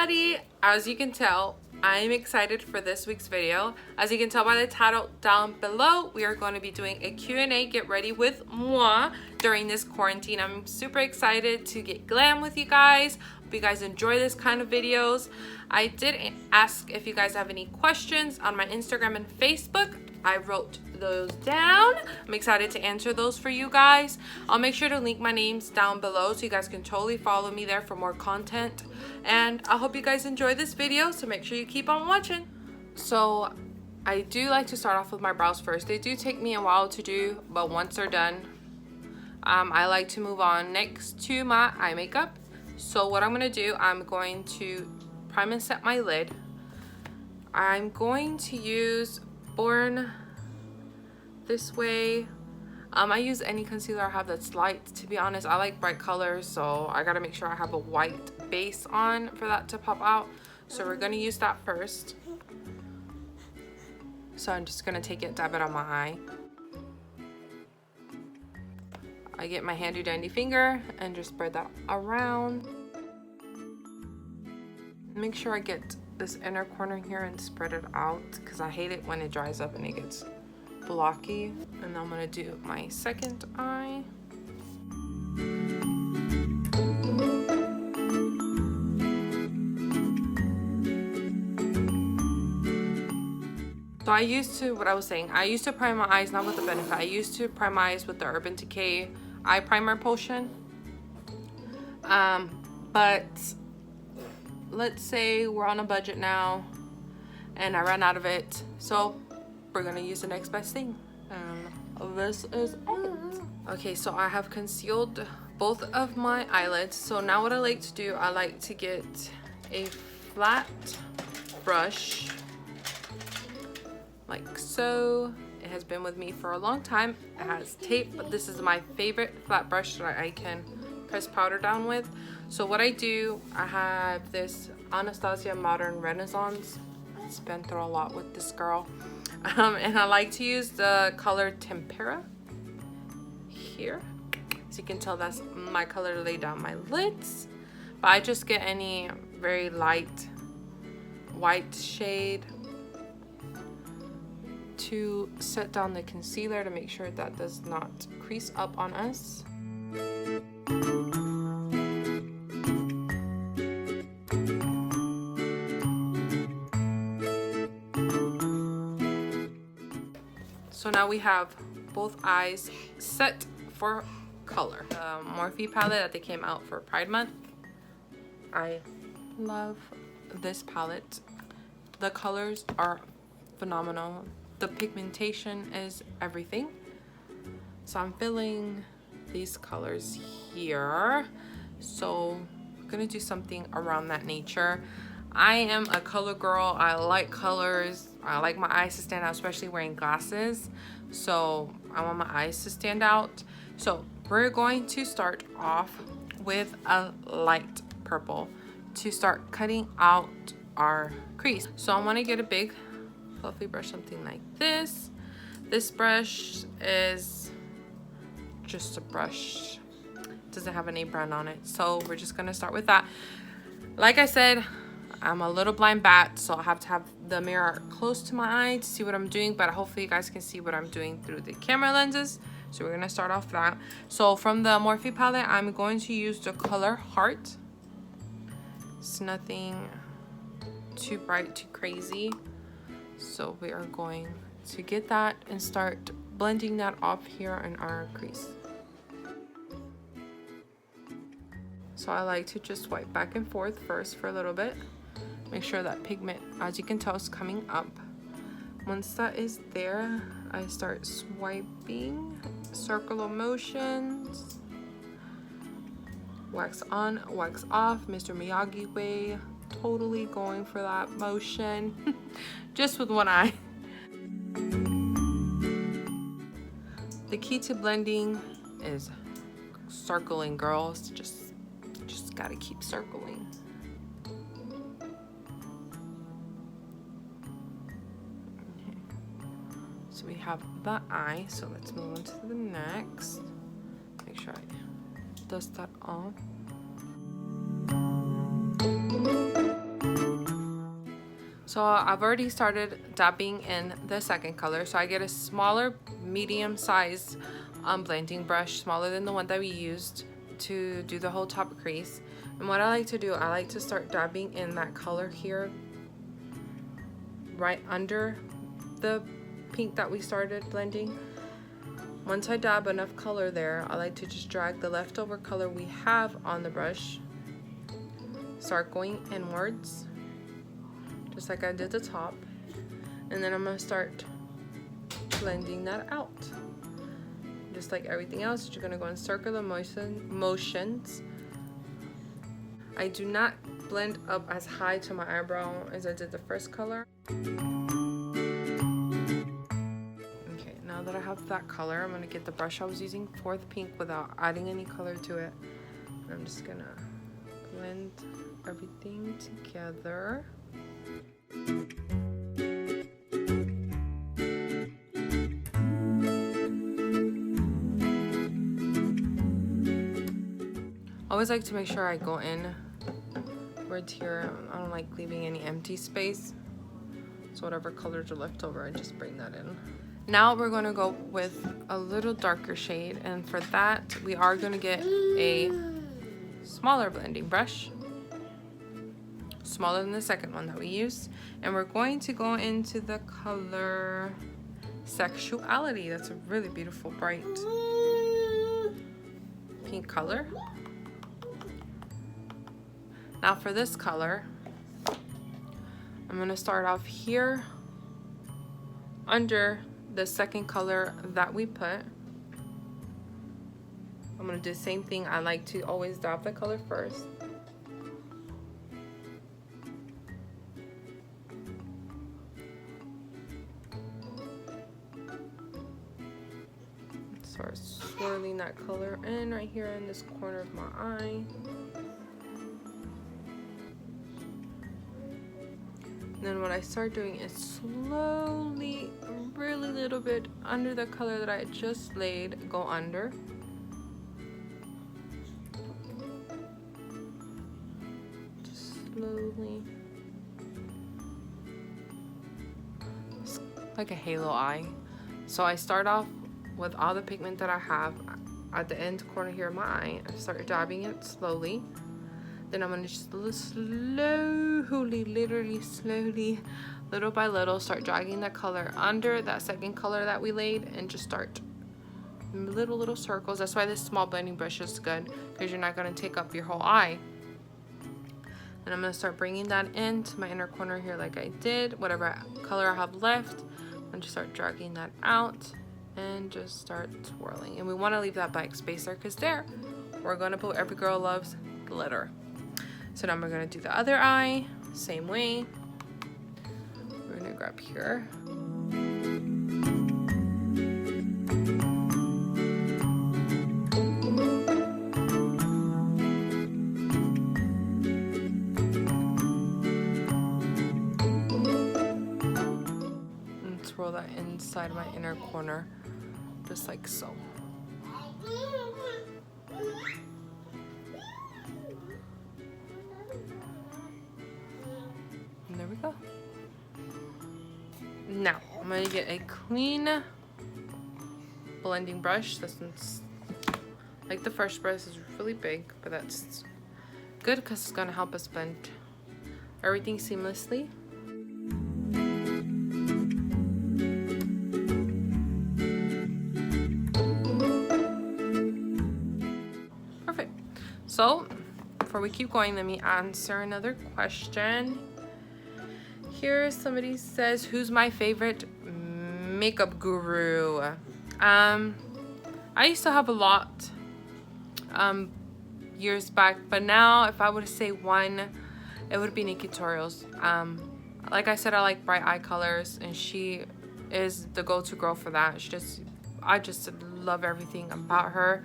everybody! As you can tell, I'm excited for this week's video. As you can tell by the title down below, we are going to be doing a Q&A, get ready with moi, during this quarantine. I'm super excited to get glam with you guys. Hope you guys enjoy this kind of videos. I did ask if you guys have any questions on my Instagram and Facebook. I wrote those down. I'm excited to answer those for you guys. I'll make sure to link my names down below so you guys can totally follow me there for more content. And I hope you guys enjoy this video, so make sure you keep on watching. So I do like to start off with my brows first. They do take me a while to do, but once they're done, I like to move on next to my eye makeup. So what I'm going to do, I'm going to prime and set my lid. I'm going to use Born This Way. I use any concealer I have that's light. To be honest, I like bright colors, so I gotta make sure I have a white base on for that to pop out. So we're gonna use that first. So I'm just gonna take it, dab it on my eye. I get my handy dandy finger and just spread that around. Make sure I get this inner corner here and spread it out, because I hate it when it dries up and it gets blocky. And I'm gonna do my second eye. So I used to, what I was saying, I used to prime my eyes, not with the Benefit. I used to prime my eyes with the Urban Decay eye primer potion. But let's say we're on a budget now and I ran out of it, so we're gonna use the next best thing, and this is it. Okay, so I have concealed both of my eyelids. So now what I like to do, I like to get a flat brush like so. It has been with me for a long time. It has tape, but this is my favorite flat brush that I can press powder down with. So what I do, I have this Anastasia Modern Renaissance. It's been through a lot with this girl. And I like to use the color Tempera here. So you can tell that's my color to lay down my lids. But I just get any very light white shade to set down the concealer to make sure that does not crease up on us. So now we have both eyes set for color. The Morphe palette that they came out for Pride Month. I love this palette. The colors are phenomenal. The pigmentation is everything. So I'm filling these colors here. So I'm gonna do something around that nature. I am a color girl. I like colors. I like my eyes to stand out, especially wearing glasses. So I want my eyes to stand out. So we're going to start off with a light purple to start cutting out our crease. So I want to get a big fluffy brush, something like this. This brush is just a brush. It doesn't have any brand on it. So we're just gonna start with that. Like I said, I'm a little blind bat, so I have to have the mirror close to my eye to see what I'm doing, but hopefully you guys can see what I'm doing through the camera lenses. So we're gonna start off that. So from the Morphe palette, I'm going to use the color Heart. It's nothing too bright, too crazy. So we are going to get that and start blending that off here in our crease. So I like to just swipe back and forth first for a little bit. Make sure that pigment, as you can tell, is coming up. Once that is there, I start swiping, circular motions, wax on, wax off, Mr. Miyagi way, totally going for that motion, just with one eye. The key to blending is circling, girls. Just gotta keep circling. So we have the eye, so let's move on to the next. Make sure I dust that off. So I've already started dabbing in the second color. So I get a smaller, medium size blending brush, smaller than the one that we used to do the whole top crease. And what I like to do, I like to start dabbing in that color here, right under the pink that we started blending. Once I dab enough color there, I like to just drag the leftover color we have on the brush, start going inwards, just like I did the top, and then I'm gonna start blending that out. Just like everything else, you're gonna go in circular motions. I do not blend up as high to my eyebrow as I did the first color. Okay, now that I have that color, I'm gonna get the brush I was using for the pink without adding any color to it. I'm just gonna blend everything together. I always like to make sure I go in towards here. I don't like leaving any empty space. So whatever colors are left over, I just bring that in. Now we're gonna go with a little darker shade, and for that we are gonna get a smaller blending brush, smaller than the second one that we used, and we're going to go into the color Sexuality. That's a really beautiful bright pink color. Now for this color, I'm gonna start off here under the second color that we put. I'm gonna do the same thing. I like to always dab the color first. Start swirling that color in right here in this corner of my eye. And then what I start doing is slowly, really little bit under the color that I just laid, go under. Just slowly. It's like a halo eye. So I start off with all the pigment that I have at the end corner here of my eye. I start dabbing it slowly. Then I'm gonna just slowly, literally slowly, little by little, start dragging the color under that second color that we laid and just start little circles. That's why this small blending brush is good, because you're not gonna take up your whole eye. And I'm gonna start bringing that into my inner corner here like I did. Whatever color I have left, I'm gonna just start dragging that out and just start swirling. And we wanna leave that blank space there, because there, we're gonna put Every Girl Loves glitter. So now we're gonna do the other eye, same way. We're gonna grab here. And swirl that inside my inner corner, just like so. There we go. Now I'm gonna get a clean blending brush. This one's like the first brush, is really big, but that's good because it's gonna help us blend everything seamlessly. Perfect. So before we keep going, let me answer another question. Here somebody says, who's my favorite makeup guru? I used to have a lot years back, but now if I were to say one, it would be NikkieTutorials. Like I said, I like bright eye colors, and she is the go-to girl for that. I just love everything about her.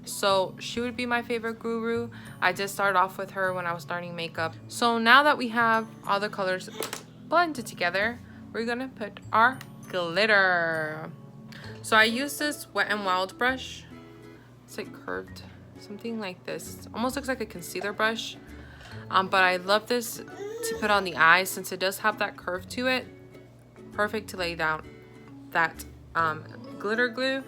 So she would be my favorite guru. I did start off with her when I was starting makeup. So now that we have all the colors blended together, we're gonna put our glitter. So I use this Wet n Wild brush. It's like curved, something like this. Almost looks like a concealer brush, but I love this to put on the eyes, since it does have that curve to it. Perfect to lay down that glitter glue.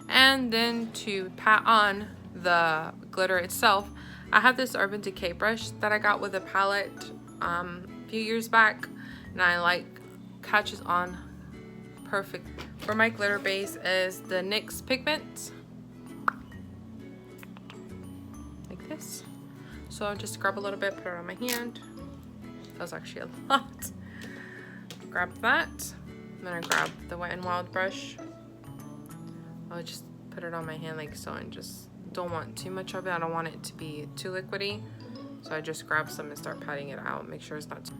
And then to pat on the glitter itself, I have this Urban Decay brush that I got with a palette a few years back, and I like catches on perfect. For my glitter base is the NYX pigment, like this. So I'll just grab a little bit, put it on my hand. That was actually a lot. Grab that. I'm gonna grab the Wet n Wild brush. I'll just put it on my hand like so, and just don't want too much of it. I don't want it to be too liquidy. So I just grab some and start patting it out. Make sure it's not too...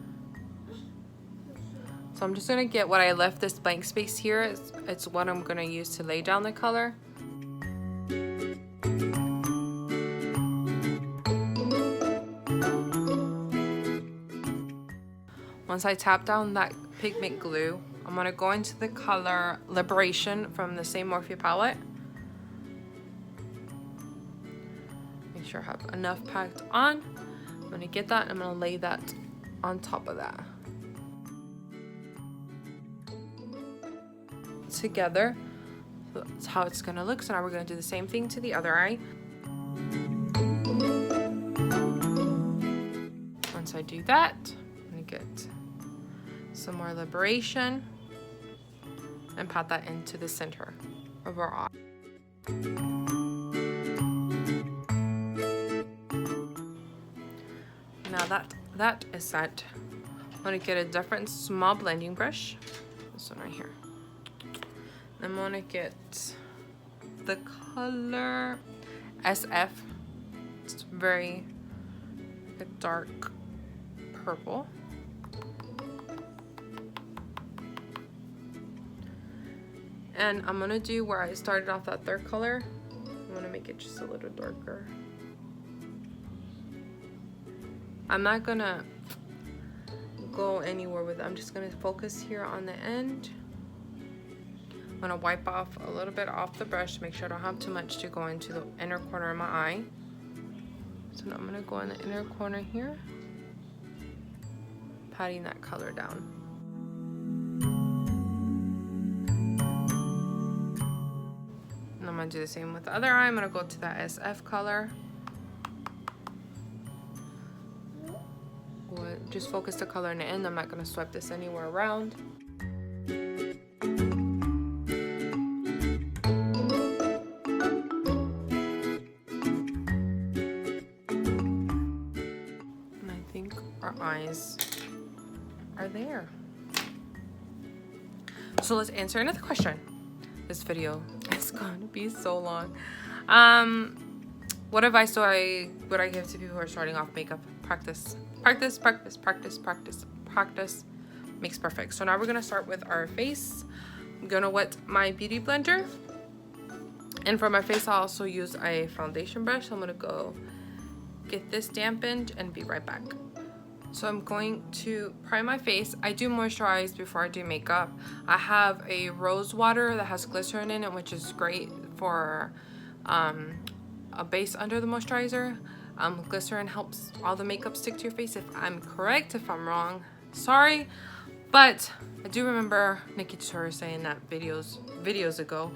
So I'm just gonna get what I left this blank space here. It's what I'm gonna use to lay down the color. Once I tap down that pigment glue, I'm gonna go into the color Liberation from the same Morphe palette. Make sure I have enough packed on. I'm gonna get that and I'm gonna lay that on top of that. Together, that's how it's gonna look. So now we're gonna do the same thing to the other eye. Once I do that, I'm gonna get some more Liberation and pat that into the center of our eye. Now that is set, I'm gonna get a different small blending brush, this one right here. I'm gonna get the color SF. It's very a dark purple. And I'm gonna do where I started off that third color. I'm gonna make it just a little darker. I'm not gonna go anywhere with it. I'm just gonna focus here on the end. I'm gonna wipe off a little bit off the brush to make sure I don't have too much to go into the inner corner of my eye. So now I'm gonna go in the inner corner here, patting that color down. And I'm gonna do the same with the other eye. I'm gonna go to that SF color. Just focus the color in the end. I'm not gonna swipe this anywhere around. And I think our eyes are there. So let's answer another question. This video is going to be so long. What advice would I give to people who are starting off makeup? Practice. Practice, practice, practice, practice, practice makes perfect. So now we're gonna start with our face. I'm gonna wet my beauty blender. And for my face, I'll also use a foundation brush. So I'm gonna go get this dampened and be right back. So I'm going to prime my face. I do moisturize before I do makeup. I have a rose water that has glycerin in it, which is great for a base under the moisturizer. Glycerin helps all the makeup stick to your face. If I'm correct, if I'm wrong, sorry. But I do remember Nikki Tutorial saying that videos ago.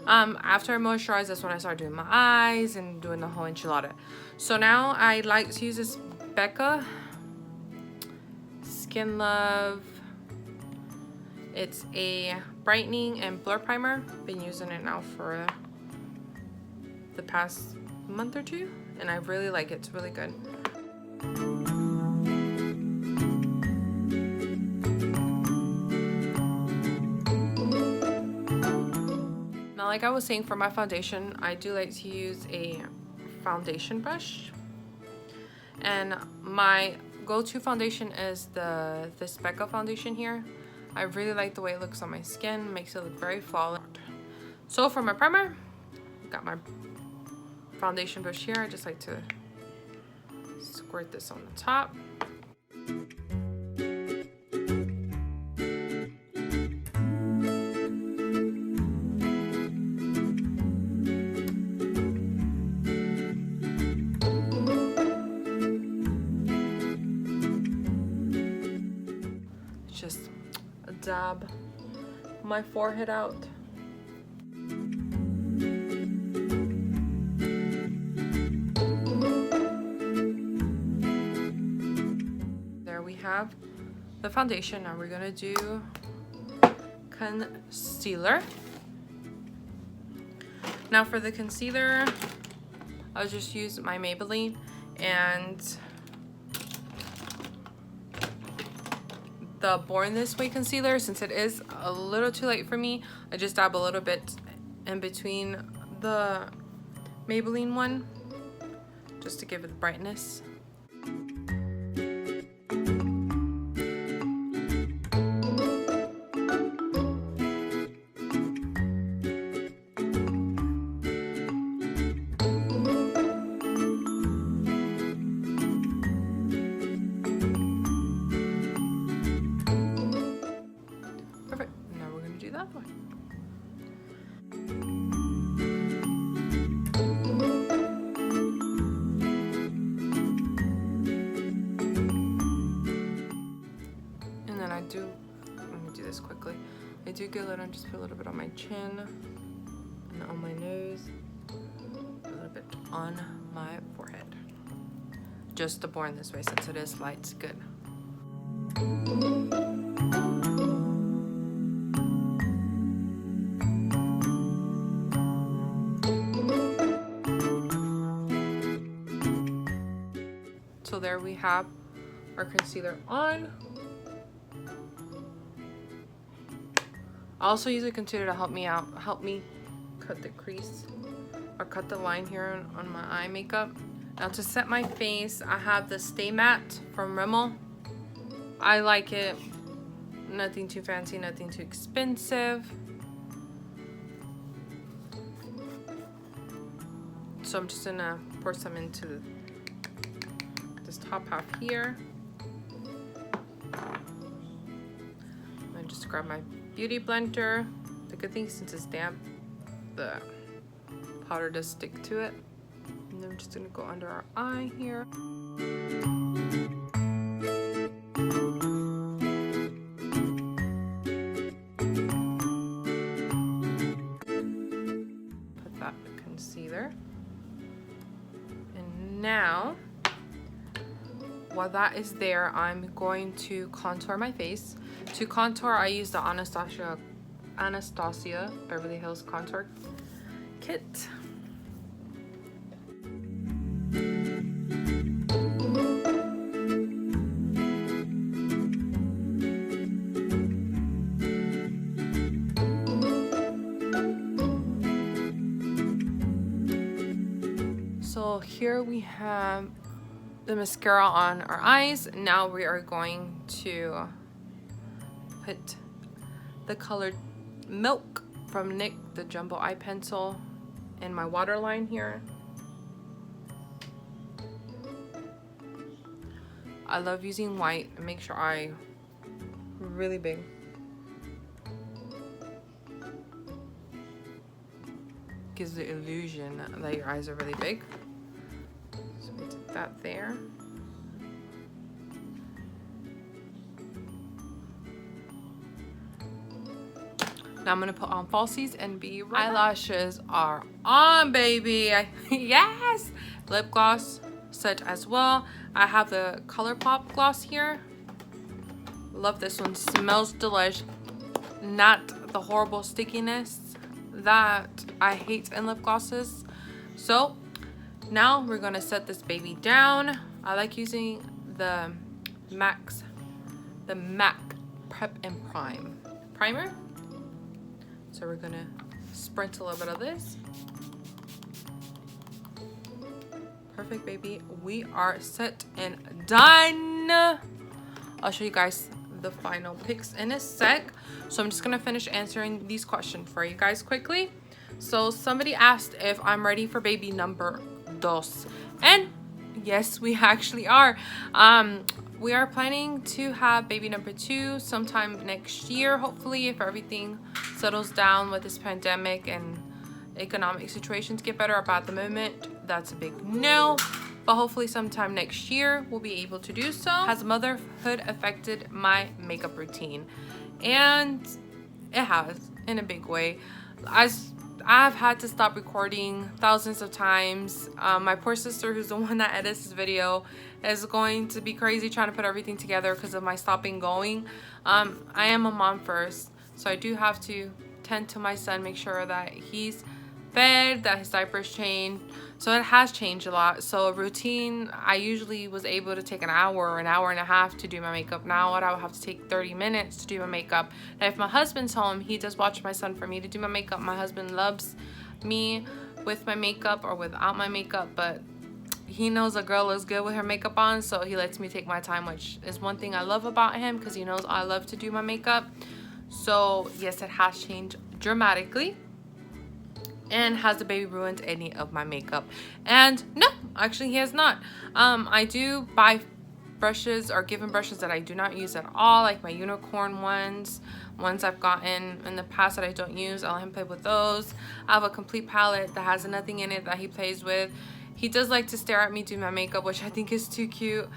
After I moisturize, that's when I started doing my eyes and doing the whole enchilada. So now I like to use this Becca Skin Love. It's a brightening and blur primer. Been using it now for the past month or two, and I really like it. It's really good. Now, like I was saying, for my foundation, I do like to use a foundation brush, and my go-to foundation is this Becca foundation here. I really like the way it looks on my skin. Makes it look very flawless. So for my primer, got my foundation brush here. I just like to squirt this on the top. dab my forehead out. There we have the foundation. Now we're gonna do concealer. Now for the concealer, I'll just use my Maybelline and the Born This Way concealer. Since it is a little too light for me, I just dab a little bit in between the Maybelline one just to give it the brightness. Quickly, I do get a little, just put a little bit on my chin and on my nose, a little bit on my forehead, just to Born This Way since it is light. It's good. So there we have our concealer on. I also use a concealer to help me cut the crease or cut the line here on my eye makeup. Now to set my face, I have the Stay Matte from Rimmel. I like it. Nothing too fancy, nothing too expensive. So I'm just gonna pour some into this top half here. And just grab my Beauty blender. The good thing, since it's damp, the powder does stick to it. And then we're just gonna go under our eye here. Put that concealer. And now, while that is there, I'm going to contour my face. To contour, I use the Anastasia Beverly Hills Contour Kit. So here we have the mascara on our eyes. Now we are going to put the color Milk from NYX, the jumbo eye pencil, in my waterline here. I love using white and make sure eye really big. Gives the illusion that your eyes are really big. So we did that there. Now I'm gonna put on falsies and be right. Eyelashes are on, baby. Yes! Lip gloss, such as well. I have the ColourPop gloss here. Love this one. Smells delish. Not the horrible stickiness that I hate in lip glosses. So now we're gonna set this baby down. I like using the MAC Prep and Prime primer. So we're gonna sprint a little bit of this. Perfect, baby. We are set and done. I'll show you guys the final pics in a sec. So I'm just gonna finish answering these questions for you guys quickly. So somebody asked if I'm ready for baby number 2. And yes, we actually are. We are planning to have baby number 2 sometime next year, hopefully, if everything settles down with this pandemic and economic situations get better. But at the moment, that's a big no. But hopefully sometime next year we'll be able to do so. Has motherhood affected my makeup routine? and it has, in a big way. I've had to stop recording thousands of times. My poor sister, who's the one that edits this video, is going to be crazy trying to put everything together because of my stopping going. I am a mom first, so I do have to tend to my son, make sure that he's fed, that his diaper's changed. So it has changed a lot. So a routine, I usually was able to take an hour or an hour and a half to do my makeup. Now I would have to take 30 minutes to do my makeup. Now if my husband's home, he does watch my son for me to do my makeup. My husband loves me with my makeup or without my makeup, but he knows a girl looks good with her makeup on, so he lets me take my time, which is one thing I love about him, because he knows I love to do my makeup. So yes, it has changed dramatically. And has the baby ruined any of my makeup? And no, actually he has not. I do buy brushes or give him brushes that I do not use at all, like my unicorn ones I've gotten in the past that I don't use. I'll let him play with those. I have a complete palette that has nothing in it that he plays with. He does like to stare at me do my makeup, which I think is too cute.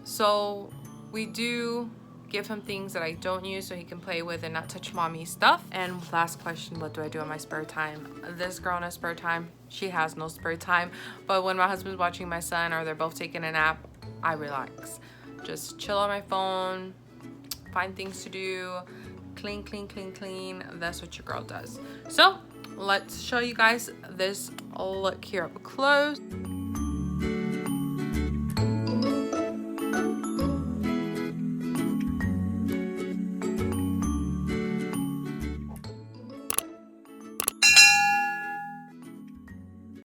So we do give him things that I don't use so he can play with and not touch mommy stuff. And last question, what do I do in my spare time? This girl in her spare time, she has no spare time, but when my husband's watching my son or they're both taking a nap, I relax. Just chill on my phone, find things to do, clean. That's what your girl does. So let's show you guys this look here up close.